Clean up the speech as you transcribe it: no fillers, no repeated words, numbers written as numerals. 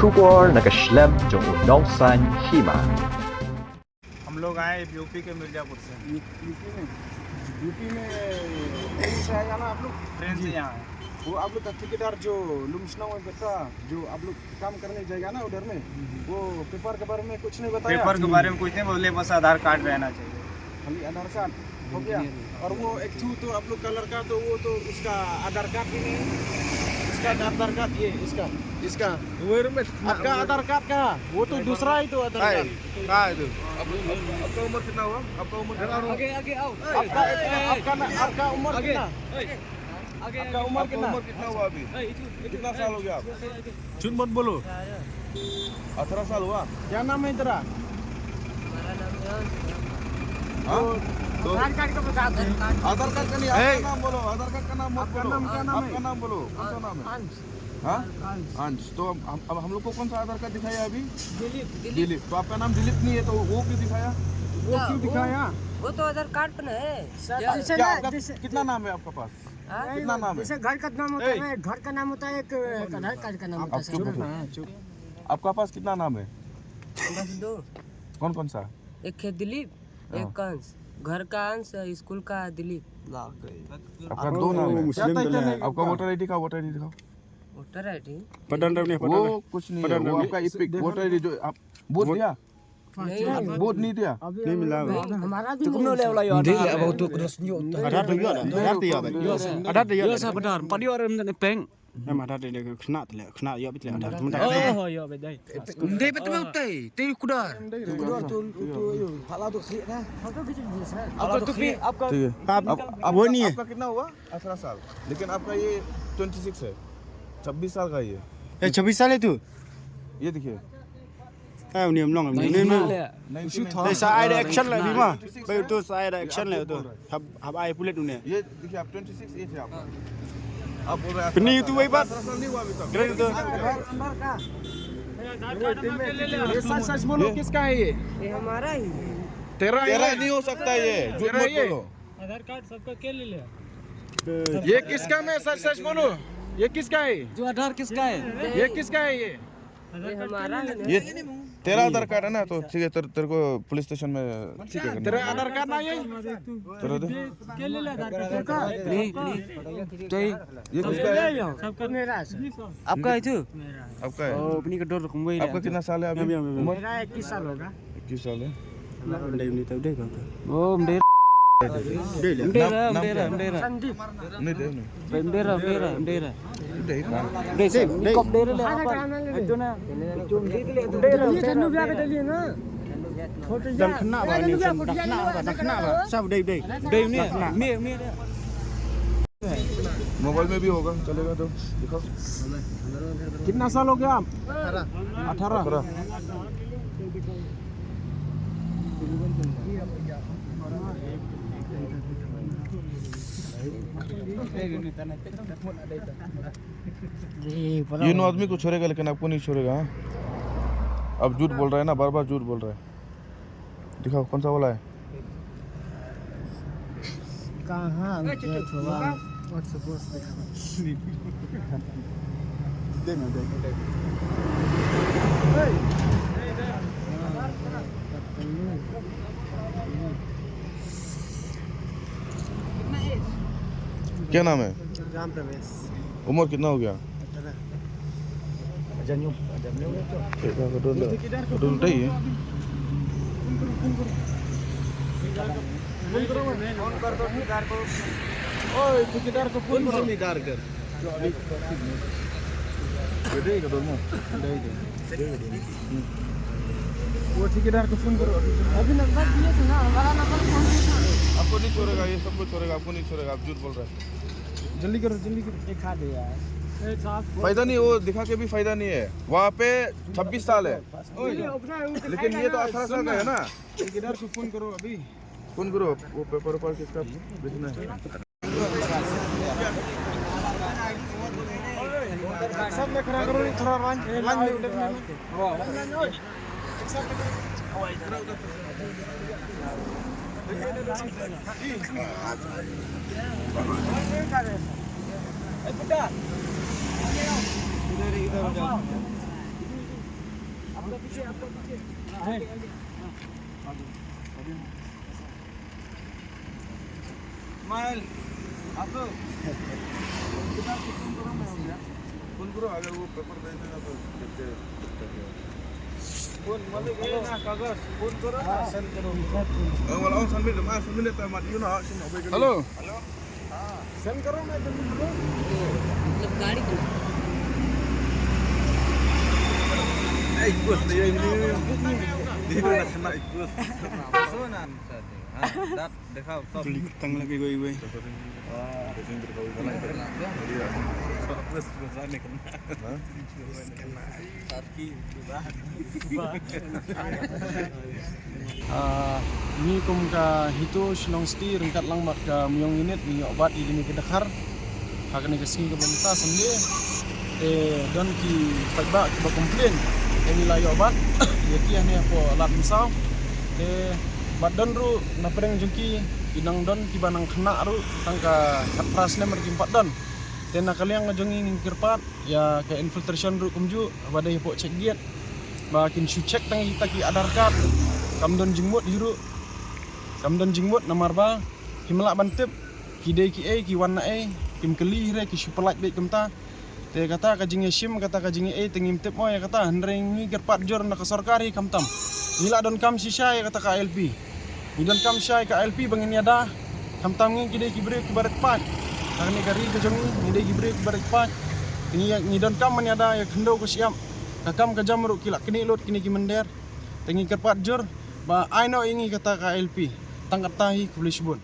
Sugar nag-slem jong unongsan hima. हम लोग आए यूपी के मिर्जापुर से। यूपी में ट्रेन से आएगा ना आप लोग? ट्रेन से यहाँ आए। वो आप लोग का ठेकेदार जो लुम्सना में बेटा जो आप लोग काम करने जाएगा ना उधर में, वो पेपर के बारे में कुछ नहीं बताया? पेपर के बारे में कुछ नहीं बोले, बस आधार कार्ड रहना चाहिए। खाली आधार कार्ड हो गया। और वो एक तो आप लोग का लड़का तो वो तो उसका आधार कार्ड भी नहीं, इसका आधार कार्ड ये इसका आपका आधार कार्ड का वो तो दूसरा ही तो आधार कार्ड। कहाँ है तू? आपका उम्र कितना हुआ? आपका उम्र कितना हुआ? आगे आओ। आपका उम्र कितना? आपका उम्र कितना हुआ अभी? कितना साल हो गया आप? झूठ मत बोलो। 18 साल हुआ? क्या नाम है तेरा? आधार कार्ड का बता दो। आधार कार्ड का नहीं, आपका नाम बोलो। आधार कार्ड का नाम मत बोलो। आपका नाम बोलो। कौन सा नाम है? हाँ, अंश। तो अब हम लोग को कौन सा आधार कार्ड दिखाया अभी? दिलीप। तो आपका नाम दिलीप नहीं है तो वो क्यों दिखाया? वो क्यों दिखाया? वो तो आधार कार्ड पर है। क्या आपका कितना नाम है आपका पास? कितना नाम है? जैसे घर का नाम होता है, घर का नाम होता है, एक आधार कार्ड का नाम होता है। आपका पास कितना नाम है? बस दो। कौन कौन सा? एक है दिलीप, एक अंश। घर का अंश, स्कूल का दिलीप। आपका दो नाम है। आपका वोटर आईडी का वोटर आईडी दिखाओ। वोटर आईडी वो कुछ नहीं है, वो आपका इपिक वोटर आईडी जो आप वोट दिया? वोट नहीं दिया? नहीं मिला हमारा भी Tukuno le wala yo ada. Dia abau tu terus yo. आधार तो दिया Ada dia. Yo sa benar. Padi orang ni peng. हमारा दे खना तले खना यो बितले आधार तुम Oh yo bedai. Ndai betul betul. Teri kudar. तो फला तो खी ना फोटो खींच लीजिए सर। आपका टोपी आपका ठीक है। अब वो नहीं है। आपका कितना हुआ? 18 साल। लेकिन आपका ये 26 है, 26 साल का ये। 26 साल है तू? ये देखिए। है नियम लॉन्ग नहीं साइड एक्शन ले भी मां भाई तो साइड एक्शन ले तो अब आए पुलिस ने ये देखिए आप 26 एज है आपका। आप बोल रहे हैं नहीं तू वही बात 18 साल नहीं हुआ अभी तक। ये सच बोलो किसका है ये हमारा ही है। तेरा नहीं हो सकता ये, झूठ मत बोलो। आधार कार्ड सबका के ले ले. ये किसका में सच बोलो ये किसका है? जो आधार किसका है? ये किसका है ये हमारा ही है। ये तेरा आधार कार्ड है ना, तो ठीक है तेरे को पुलिस स्टेशन में ठीक है। तेरा आधार कार्ड ना ये तेरा दे। के ले ले आधार कार्ड. ये किसका है? सबका मेरा है. आपका है तू? आपका है। अपनी का डर रखूं भाई. आपका कितना साल है अभी? उम्र मेरा 21 साल होगा। 21 साल है। Oh mdera. Mdera. संदीप नहीं दे नहीं। Mdera. दे ना। Kop mdera le apa? Itu na. ठंडू ब्याह के लिए ना फोटो दखना बानी दखना सब दे Dei ni. Mi. मोबाइल में भी होगा, चलेगा तो दिखाओ। कितना साल हो गया? 18 ये नो आदमी को छोड़ेगा लेकिन आपको नहीं छोड़ेगा। हाँ? अब झूठ बोल रहा है ना, बार बार झूठ बोल रहा है। दिखाओ कौन सा वाला है? कहाँ क्या नाम है? राम प्रवेश उम्र कितना हो गया? फोन कर दो ठेकेदार को। ओए ठेकेदार को फोन करो। ठेकेदार कर वो ठेकेदार को फोन करो। अभी नंबर दिए थे ना, हमारा नंबर फोन किया। आपको नहीं छोड़ेगा, ये सबको छोड़ेगा, आपको नहीं छोड़ेगा। आप झूठ बोल रहे हैं। जल्दी करो दिखा दे यार। फायदा नहीं, वो दिखा के भी फायदा नहीं है। वहाँ पे 26 साल है लेकिन ये तो 18 साल का है ना। ठेकेदार को फोन करो अभी। फोन करो। वो पेपर ऊपर किसका बेचना है? सब में खड़ा करो थोड़ा लाइन में उधर में। स्माइल आपको कितना फोन करो मैं हो गया फोन करो अगर वो पेपर दे देगा तो देखते फोन मतलब ये ना कागज फोन करो ना सेंड करो वाला संबिल तो मत यू ना हेलो सेंड करो मैं जल्दी करो मतलब गाड़ी को ikut dia ini dia nak kena ikut सुनान dat दिखाओ सब Tang lagi gue. Ni kum ka hito silong sti rengkat lang mat ka miyong init ni obat ini ke dakar. Hakani ke sing ke pemerintah sendiri. Don ki pagba ki ba komplain. Ini layo obat. Dia ki hanya po lat misau. Badan ru na pereng jungki inang don ki banang kena ru tangka kapras ne mergi 4 don. Tena kaliang ngajongi ngingkir pat ya ke infiltration ru kumju badai po cek giat. Bakin su cek tang kita ki adar kat. Kamdon jingmut hiru. Kamdon jingmut namarba himla bantip ki ki a ki wan na a kim keli hre ki superlight be kumta. Te kata ka jingi sim kata ka jingi a tengim tip mo ya kata hendreng ngingkir pat jor na ka sarkari kamtam. Nila don kam sisha ya kata ka LP. Nidon kam syai ka LP bangin yada kam tangi kide kibre kibaret pat karni kari ke jongi nide kibre kibaret pat nidon kam man yada ya kendo ko siam kakam ka jamru kilak kini lot kini kimender tengi kerpat jor ba I know ingi kata ka LP tangkat tahi ke Lisbon.